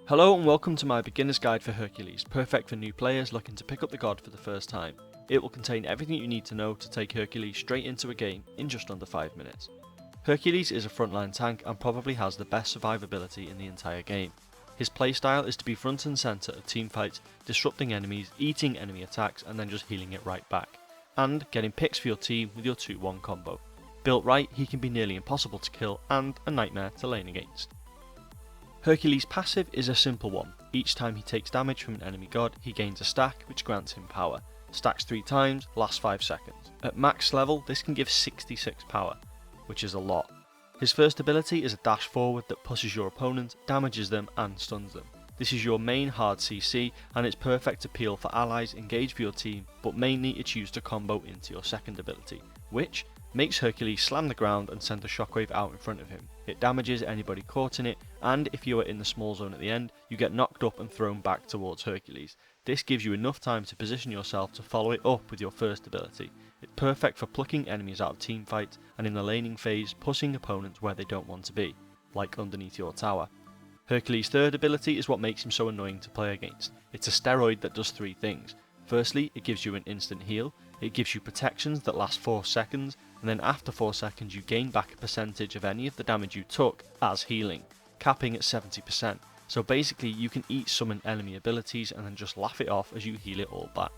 Hello and welcome to my beginner's guide for Hercules, perfect for new players looking to pick up the god for the first time. It will contain everything you need to know to take Hercules straight into a game in just under 5 minutes. Hercules is a frontline tank and probably has the best survivability in the entire game. His playstyle is to be front and centre of teamfights, disrupting enemies, eating enemy attacks and then just healing it right back, and getting picks for your team with your 2-1 combo. Built right, he can be nearly impossible to kill and a nightmare to lane against. Hercules' passive is a simple one. Each time he takes damage from an enemy god, he gains a stack which grants him power. Stacks 3 times, lasts 5 seconds. At max level, this can give 66 power, which is a lot. His first ability is a dash forward that pushes your opponent, damages them and stuns them. This is your main hard CC and it's perfect to peel for allies engaged for your team, but mainly it's used to combo into your second ability, which makes Hercules slam the ground and send a shockwave out in front of him. It damages anybody caught in it, and if you are in the small zone at the end, you get knocked up and thrown back towards Hercules. This gives you enough time to position yourself to follow it up with your first ability. It's perfect for plucking enemies out of teamfights and in the laning phase pushing opponents where they don't want to be, like underneath your tower. Hercules' third ability is what makes him so annoying to play against. It's a steroid that does 3 things. Firstly, it gives you an instant heal, it gives you protections that last 4 seconds, and then after 4 seconds you gain back a percentage of any of the damage you took as healing, capping at 70%. So basically you can eat summon enemy abilities and then just laugh it off as you heal it all back.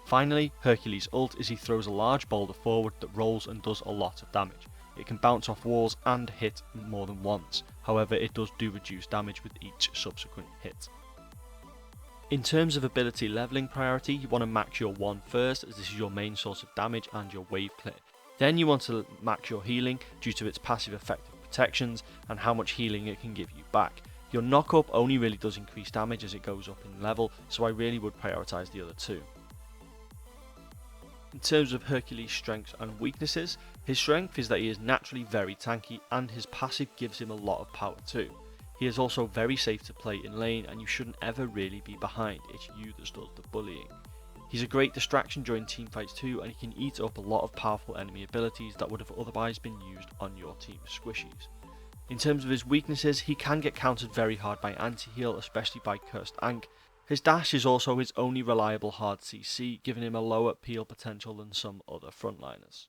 Finally, Hercules' ult is he throws a large boulder forward that rolls and does a lot of damage. It can bounce off walls and hit more than once, however it does reduce damage with each subsequent hit. In terms of ability leveling priority, you want to max your 1 first, as this is your main source of damage and your wave clear. Then you want to max your healing due to its passive effective protections and how much healing it can give you back. Your knock up only really does increase damage as it goes up in level, so I really would prioritise the other 2. In terms of Hercules' strengths and weaknesses, his strength is that he is naturally very tanky and his passive gives him a lot of power too. He is also very safe to play in lane and you shouldn't ever really be behind, it's you that does the bullying. He's a great distraction during teamfights too, and he can eat up a lot of powerful enemy abilities that would have otherwise been used on your team's squishies. In terms of his weaknesses, he can get countered very hard by anti-heal, especially by Cursed Ankh. His dash is also his only reliable hard CC, giving him a lower peel potential than some other frontliners.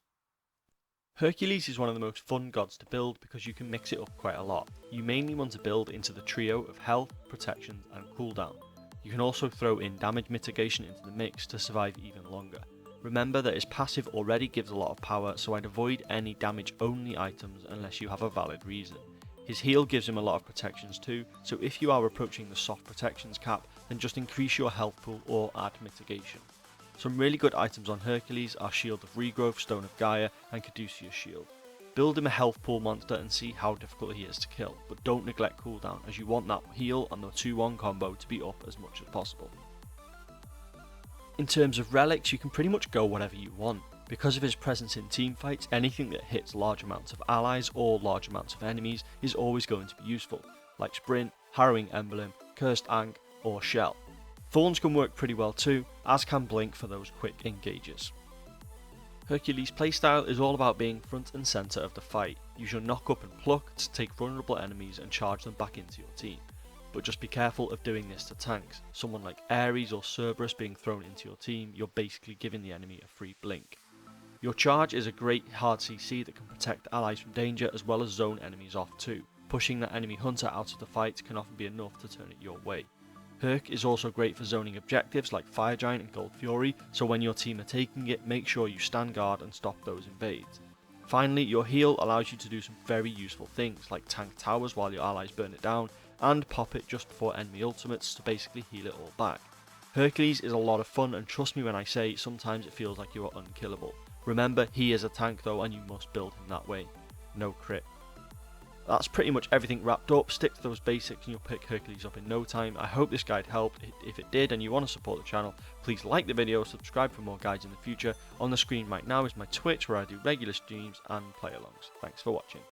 Hercules is one of the most fun gods to build because you can mix it up quite a lot. You mainly want to build into the trio of health, protection and cooldown. You can also throw in damage mitigation into the mix to survive even longer. Remember that his passive already gives a lot of power, so I'd avoid any damage only items unless you have a valid reason. His heal gives him a lot of protections too, so if you are approaching the soft protections cap, then just increase your health pool or add mitigation. Some really good items on Hercules are Shield of Regrowth, Stone of Gaia and Caduceus Shield. Build him a health pool monster and see how difficult he is to kill, but don't neglect cooldown as you want that heal and the 2-1 combo to be up as much as possible. In terms of relics, you can pretty much go whatever you want. Because of his presence in teamfights, anything that hits large amounts of allies or large amounts of enemies is always going to be useful, like Sprint, Harrowing Emblem, Cursed Ankh or Shell. Thorns can work pretty well too, as can Blink for those quick engages. Hercules' playstyle is all about being front and centre of the fight. Use your knock up and pluck to take vulnerable enemies and charge them back into your team. But just be careful of doing this to tanks. Someone like Ares or Cerberus being thrown into your team, you're basically giving the enemy a free blink. Your charge is a great hard CC that can protect allies from danger as well as zone enemies off too. Pushing that enemy hunter out of the fight can often be enough to turn it your way. Herc is also great for zoning objectives like Fire Giant and Gold Fury, so when your team are taking it, make sure you stand guard and stop those invades. Finally, your heal allows you to do some very useful things like tank towers while your allies burn it down, and pop it just before enemy ultimates to basically heal it all back. Hercules is a lot of fun and trust me when I say sometimes it feels like you are unkillable. Remember, he is a tank though and you must build him that way. No crit. That's pretty much everything wrapped up. Stick to those basics and you'll pick Hercules up in no time. I hope this guide helped. If it did and you want to support the channel, please like the video, subscribe for more guides in the future. On the screen right now is my Twitch where I do regular streams and play alongs. Thanks for watching.